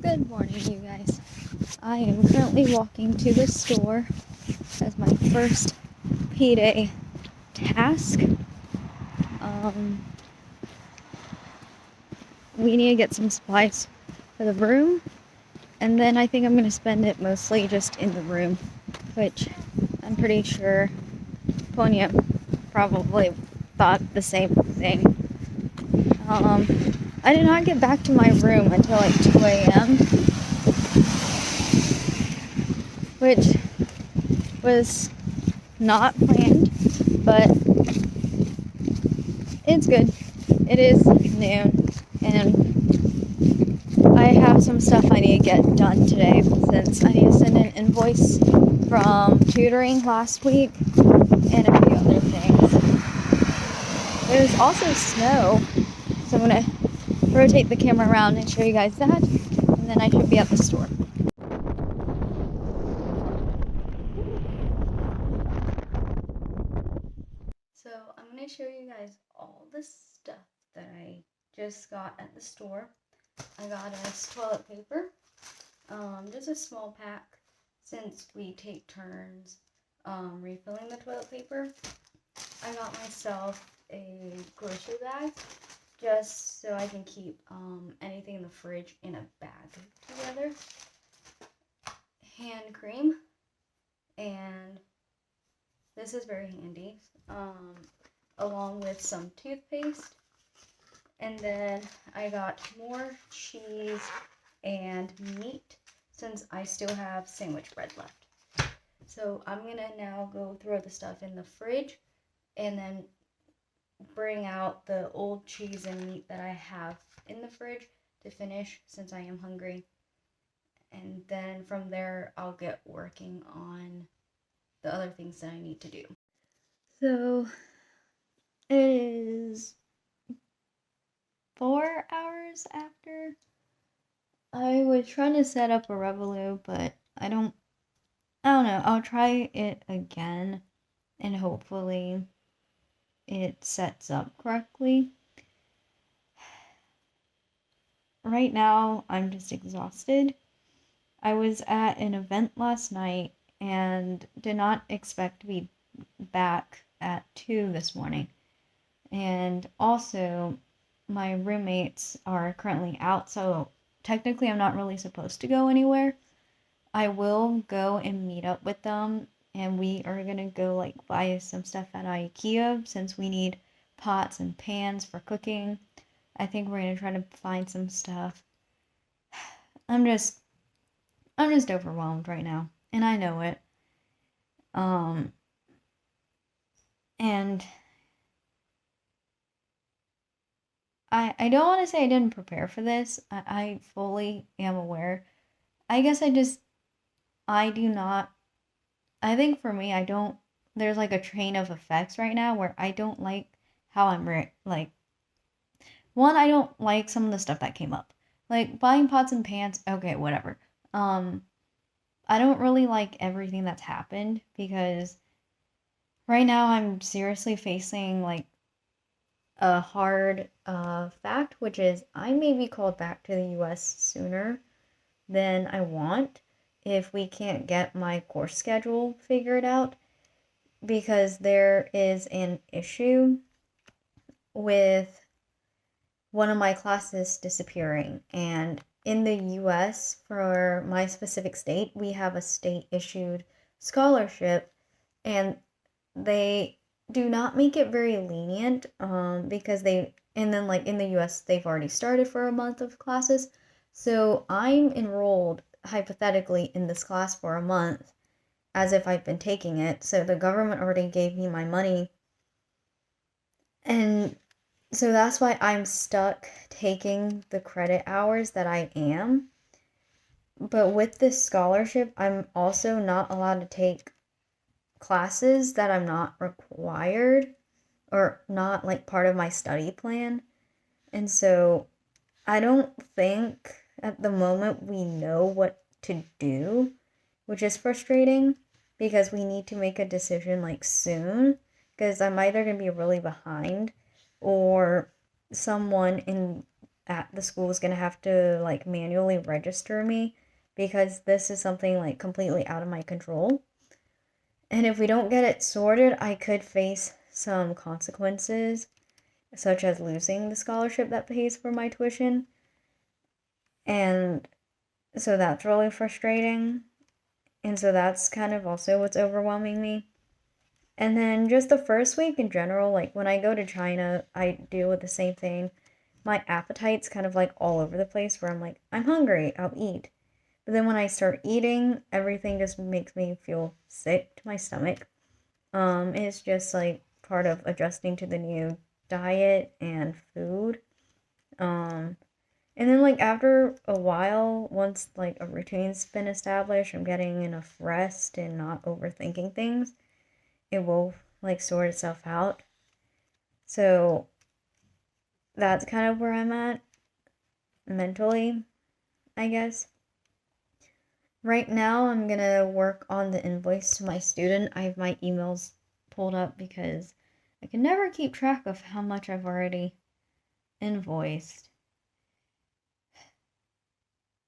Good morning, you guys. I am currently walking to the store as my first P-Day task. We need to get some supplies for the room, and then I think I'm going to spend it mostly just in the room, which I'm pretty sure Ponya probably thought the same thing. I did not get back to my room until like 2 a.m., which was not planned, but it's good. It is noon, and I have some stuff I need to get done today since I need to send an invoice from tutoring last week and a few other things. There's also snow, so I'm going to rotate the camera around and show you guys that, and then I should be at the store. So I'm going to show you guys all the stuff that I just got at the store. I got us toilet paper, just a small pack since we take turns refilling the toilet paper. I got myself a grocery bag just so I can keep anything in the fridge in a bag together. Hand cream, and this is very handy, along with some toothpaste. And then I got more cheese and meat since I still have sandwich bread left. So I'm gonna now go throw the stuff in the fridge and then bring out the old cheese and meat that I have in the fridge to finish since I am hungry. And then from there, I'll get working on the other things that I need to do. So it is 4 hours after. I was trying to set up a Revolut, but I don't know. I'll try it again and hopefully it sets up correctly. Right now, I'm just exhausted. I was at an event last night and did not expect to be back at 2 this morning. And also, my roommates are currently out, so technically I'm not really supposed to go anywhere. I will go and meet up with them, and we are gonna go like buy some stuff at IKEA since we need pots and pans for cooking. I think we're gonna try to find some stuff. I'm just overwhelmed right now, and I know it. And I don't want to say I didn't prepare for this. I fully am aware. I guess I do not, I think for me, there's like a train of effects right now where I don't like how one, I don't like some of the stuff that came up. Like buying pots and pans, okay, whatever. I don't really like everything that's happened because right now I'm seriously facing like a hard fact, which is I may be called back to the US sooner than I want if we can't get my course schedule figured out, because there is an issue with one of my classes disappearing. And in the US, for my specific state, we have a state issued scholarship, and they do not make it very lenient because in the US they've already started for a month of classes. So I'm enrolled hypothetically in this class for a month as if I've been taking it. So the government already gave me my money. And so that's why I'm stuck taking the credit hours that I am. But with this scholarship, I'm also not allowed to take classes that I'm not required or not like part of my study plan. And so I don't think at the moment we know what to do, which is frustrating because we need to make a decision like soon, because I'm either going to be really behind or someone in at the school is going to have to like manually register me because this is something like completely out of my control. And if we don't get it sorted, I could face some consequences, such as losing the scholarship that pays for my tuition. And so that's really frustrating. And so that's kind of also what's overwhelming me. And then just the first week in general, like when I go to China, I deal with the same thing. My appetite's kind of like all over the place where I'm like, I'm hungry, I'll eat. But then when I start eating, everything just makes me feel sick to my stomach. It's just like part of adjusting to the new diet and food. And then like after a while, once like a routine's been established, I'm getting enough rest and not overthinking things, it will like sort itself out. So that's kind of where I'm at mentally, I guess. Right now, I'm gonna work on the invoice to my student. I have my emails pulled up because I can never keep track of how much I've already invoiced.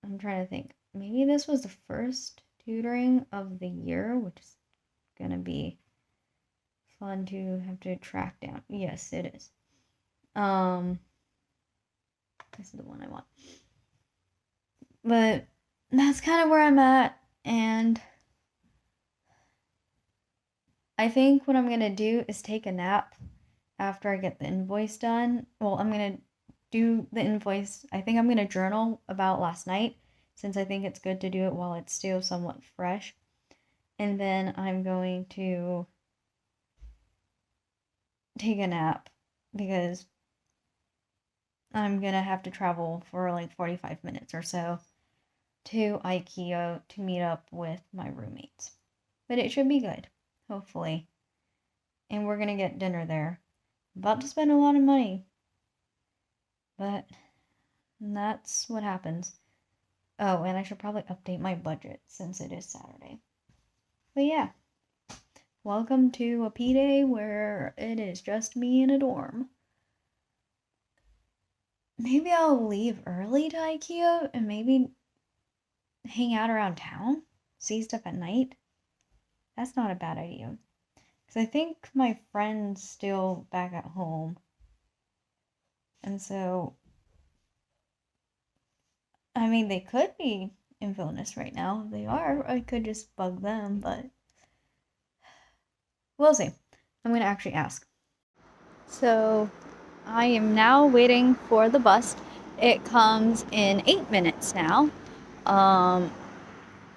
I'm trying to think. Maybe this was the first tutoring of the year, which is gonna be fun to have to track down. Yes, it is. This is the one I want. But that's kind of where I'm at, and I think what I'm gonna do is take a nap after I get the invoice done. Well, I'm gonna do the invoice. I think I'm gonna journal about last night since I think it's good to do it while it's still somewhat fresh. And then I'm going to take a nap because I'm gonna have to travel for like 45 minutes or so to IKEA to meet up with my roommates. But it should be good, hopefully. And we're gonna get dinner there. About to spend a lot of money. But that's what happens. Oh, and I should probably update my budget since it is Saturday. But yeah. Welcome to a P-Day where it is just me in a dorm. Maybe I'll leave early to IKEA and maybe hang out around town, see stuff at night. That's not a bad idea. Because I think my friend's still back at home. And so, I mean, they could be in Vilnius right now. If they are, I could just bug them, but we'll see. I'm going to actually ask. So, I am now waiting for the bus. It comes in 8 minutes now.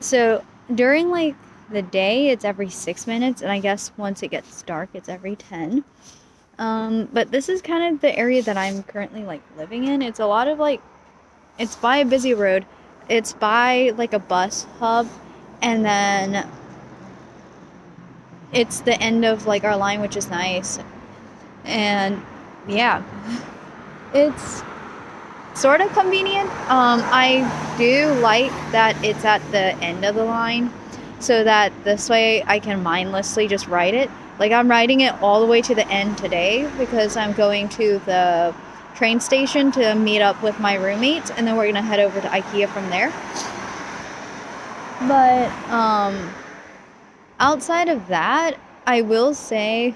So during like the day, it's every 6 minutes, and I guess once it gets dark, it's every 10. But this is kind of the area that I'm currently like living in. It's a lot of like, it's by a busy road. It's by like a bus hub, and then it's the end of like our line, which is nice. And yeah, it's sort of convenient. I do like that it's at the end of the line so that this way I can mindlessly just ride it. Like I'm riding it all the way to the end today because I'm going to the train station to meet up with my roommates, and then we're gonna head over to IKEA from there. But outside of that, I will say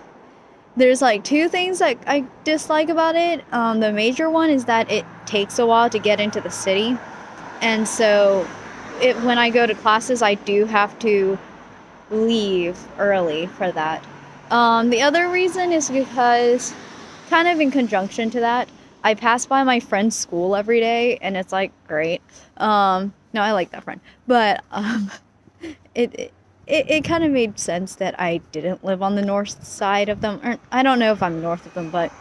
there's like two things that I dislike about it. The major one is that it takes a while to get into the city, and so when I go to classes, I do have to leave early for that. The other reason is because, kind of in conjunction to that, I pass by my friend's school every day, and it's like great. No, I like that friend, but it kind of made sense that I didn't live on the north side of them. Or, I don't know if I'm north of them, but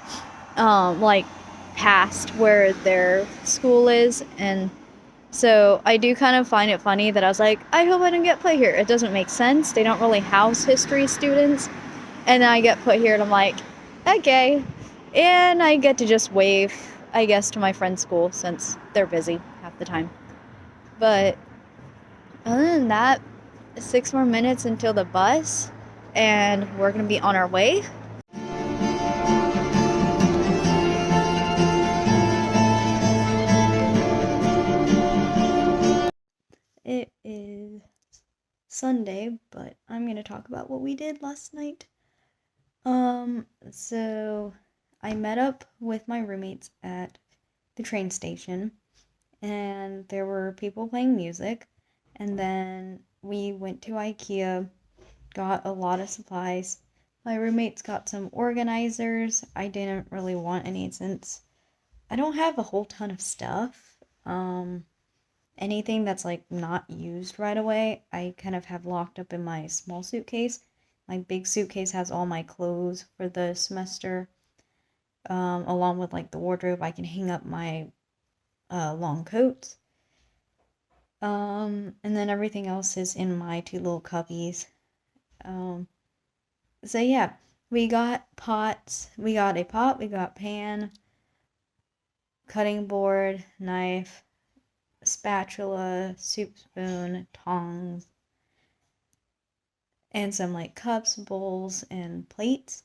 like past where their school is. And so I do kind of find it funny that I was like, I hope I didn't get put here. It doesn't make sense. They don't really house history students. And then I get put here and I'm like, okay. And I get to just wave, I guess, to my friend's school since they're busy half the time. But other than that, 6 more minutes until the bus, and we're gonna be on our way. Sunday, but I'm gonna talk about what we did last night. So I met up with my roommates at the train station, and there were people playing music, and then we went to IKEA, got a lot of supplies. My roommates got some organizers. I didn't really want any since I don't have a whole ton of stuff. Anything that's like not used right away, I kind of have locked up in my small suitcase. My big suitcase has all my clothes for the semester, along with like the wardrobe. I can hang up my long coats. And then everything else is in my two little cubbies. So yeah, we got pots. We got a pot, we got pan, cutting board, knife, spatula, soup spoon, tongs, and some like cups, bowls, and plates.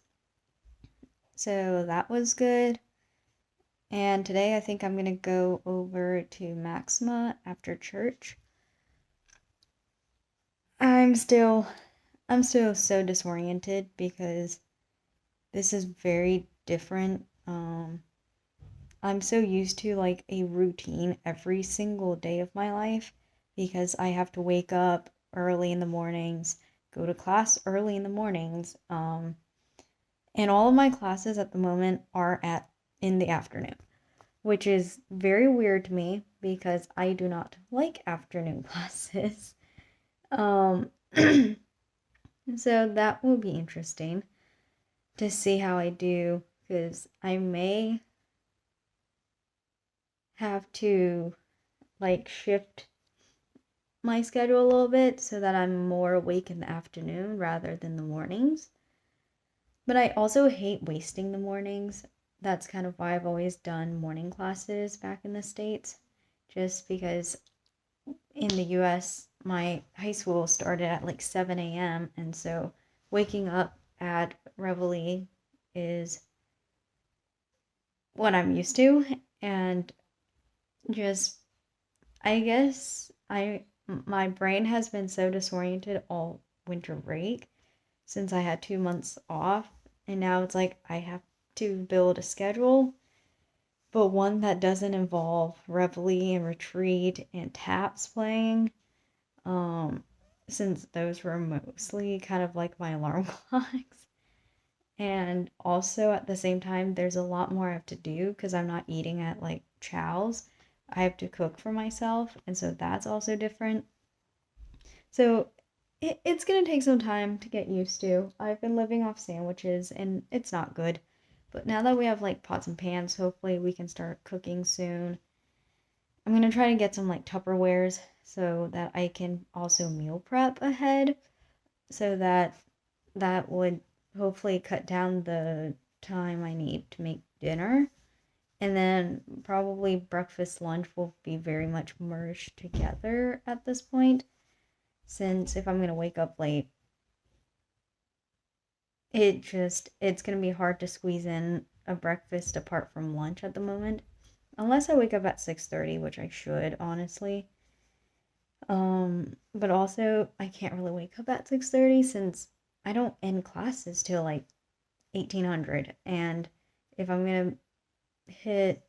So that was good. And today I think I'm gonna go over to Maxima after church. I'm still so disoriented because this is very different. I'm so used to like a routine every single day of my life because I have to wake up early in the mornings, go to class early in the mornings, and all of my classes at the moment are at in the afternoon, which is very weird to me because I do not like afternoon classes. Um, so that will be interesting to see how I do because I may have to like shift my schedule a little bit so that I'm more awake in the afternoon rather than the mornings. But I also hate wasting the mornings. That's kind of why I've always done morning classes back in the States, just because in the US, my high school started at like 7 a.m. And so waking up at Reveille is what I'm used to. And just, I guess, my brain has been so disoriented all winter break since I had 2 months off. And now it's like I have to build a schedule, but one that doesn't involve reveille and retreat and taps playing. Since those were mostly kind of like my alarm clocks. And also at the same time, there's a lot more I have to do because I'm not eating at like Chow's. I have to cook for myself, and so that's also different. So it's gonna take some time to get used to. I've been living off sandwiches, and it's not good. But now that we have like pots and pans, hopefully we can start cooking soon. I'm gonna try to get some like Tupperwares so that I can also meal prep ahead, so that that would hopefully cut down the time I need to make dinner. And then probably breakfast, lunch will be very much merged together at this point, since if I'm gonna wake up late, it's gonna be hard to squeeze in a breakfast apart from lunch at the moment. Unless I wake up at 6:30, which I should, honestly. But also I can't really wake up at 6:30 since I don't end classes till like 1800, and if I'm gonna hit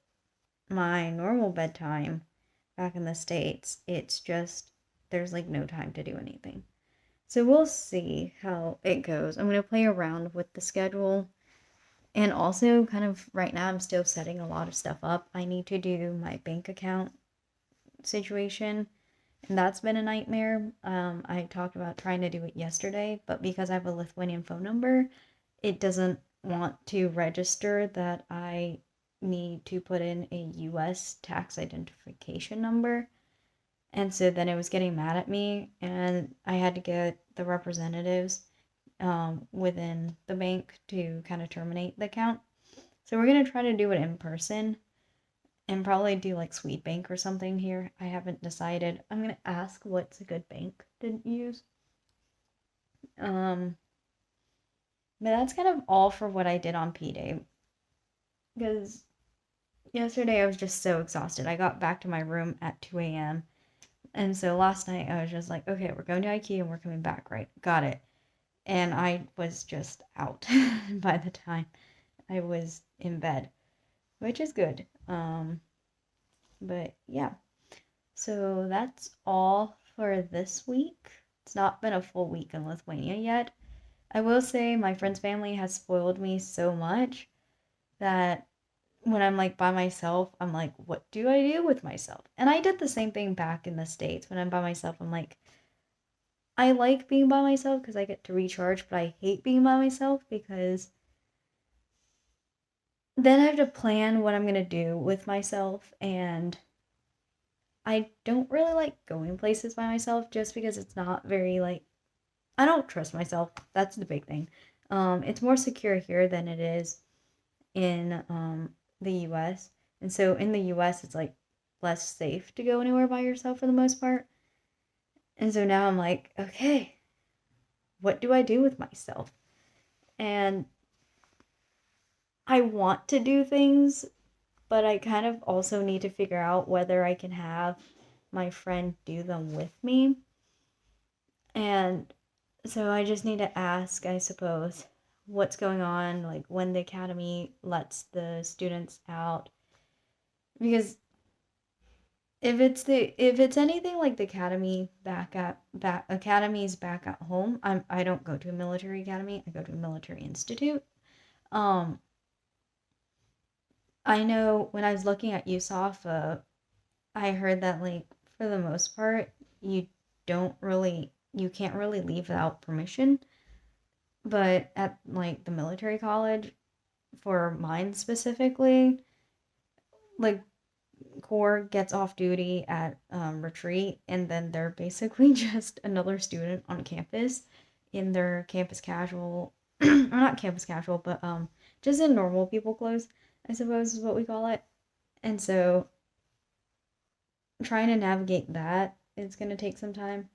my normal bedtime back in the States, it's just there's like no time to do anything. So we'll see how it goes. I'm gonna play around with the schedule. And also, kind of right now, I'm still setting a lot of stuff up. I need to do my bank account situation, and that's been a nightmare. I talked about trying to do it yesterday, but because I have a Lithuanian phone number, it doesn't want to register that I need to put in a US tax identification number. And so then it was getting mad at me, and I had to get the representatives within the bank to kind of terminate the account. So we're going to try to do it in person and probably do like Sweet Bank or something here. I haven't decided. I'm going to ask what's a good bank to use. But that's kind of all for what I did on P Day. Because yesterday I was just so exhausted. I got back to my room at 2 a.m. And so last night I was just like, okay, we're going to IKEA and we're coming back, right? Got it. And I was just out by the time I was in bed, which is good. But yeah, so that's all for this week. It's not been a full week in Lithuania yet. I will say my friend's family has spoiled me so much that when I'm like by myself, I'm like, what do I do with myself? And I did the same thing back in the States. When I'm by myself, I'm like, I like being by myself because I get to recharge, but I hate being by myself because then I have to plan what I'm going to do with myself. And I don't really like going places by myself just because it's not very like, I don't trust myself. That's the big thing. It's more secure here than it is in the US. And so in the US, it's like less safe to go anywhere by yourself for the most part. And so now I'm like, okay, what do I do with myself? And I want to do things, but I kind of also need to figure out whether I can have my friend do them with me. And so I just need to ask, I suppose, what's going on, like when the academy lets the students out. Because if it's anything like the academy back academies back at home, I don't go to a military academy. I go to a military institute. Um, I know when I was looking at USOF, I heard that like for the most part, you can't really leave without permission. But at like the military college, for mine specifically, like Corps gets off duty at retreat, and then they're basically just another student on campus in their campus casual, or not campus casual, but just in normal people clothes, I suppose is what we call it. And so trying to navigate that is going to take some time.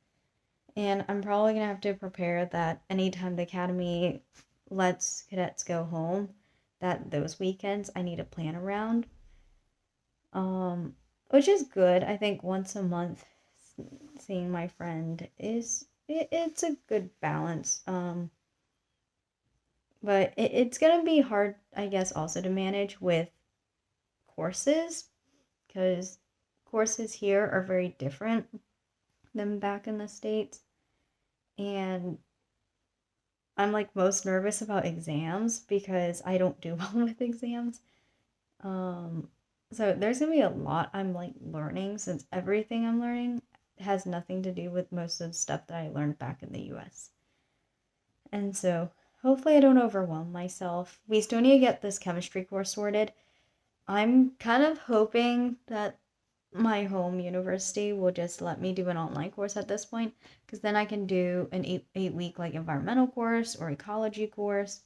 And I'm probably going to have to prepare that anytime the academy lets cadets go home, that those weekends I need to plan around. Which is good. I think once a month seeing my friend it's a good balance. But it's gonna be hard, I guess, also to manage with courses because courses here are very different than back in the States. And I'm like most nervous about exams because I don't do well with exams. Um, so there's gonna be a lot I'm like learning since everything I'm learning has nothing to do with most of the stuff that I learned back in the US. And so hopefully I don't overwhelm myself. We still need to get this chemistry course sorted. I'm kind of hoping that my home university will just let me do an online course at this point because then I can do an eight week like environmental course or ecology course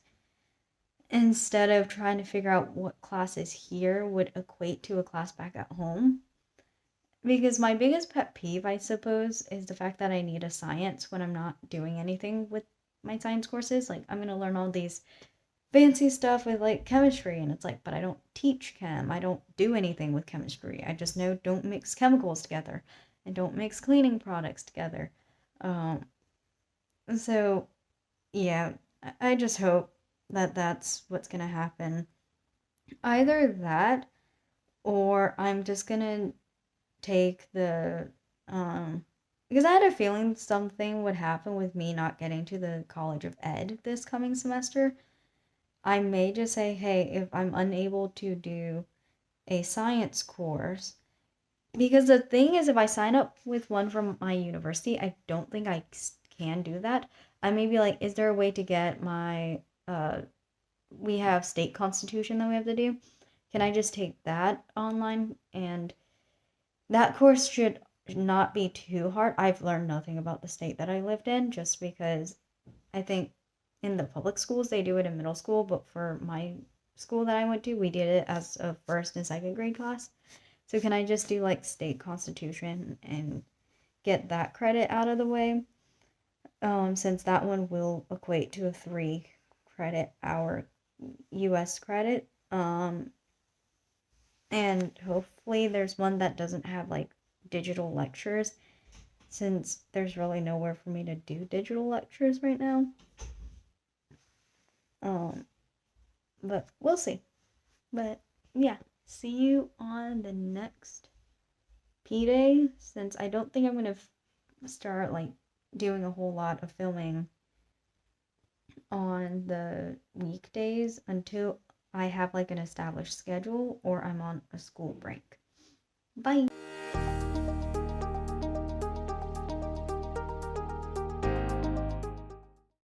instead of trying to figure out what classes here would equate to a class back at home. Because my biggest pet peeve, I suppose, is the fact that I need a science when I'm not doing anything with my science courses. Like, I'm going to learn all these fancy stuff with like chemistry, and it's like, but I don't teach chem. I don't do anything with chemistry. I just know don't mix chemicals together and don't mix cleaning products together. Um, so, yeah, I just hope that that's what's going to happen. Either that or I'm just going to take the because I had a feeling something would happen with me not getting to the College of Ed this coming semester. I may just say, hey, if I'm unable to do a science course, because the thing is, if I sign up with one from my university, I don't think I can do that. I may be like, is there a way to get my, we have state constitution that we have to do? Can I just take that online? And that course should not be too hard. I've learned nothing about the state that I lived in just because I think in the public schools they do it in middle school, but for my school that I went to, we did it as a first and second grade class. So can I just do like state constitution and get that credit out of the way? Since that one will equate to a 3 credit hour US credit. And hopefully there's one that doesn't have like digital lectures since there's really nowhere for me to do digital lectures right now. But we'll see. But yeah, see you on the next P-Day, since I don't think I'm gonna start like doing a whole lot of filming on the weekdays until I have like an established schedule or I'm on a school break. Bye.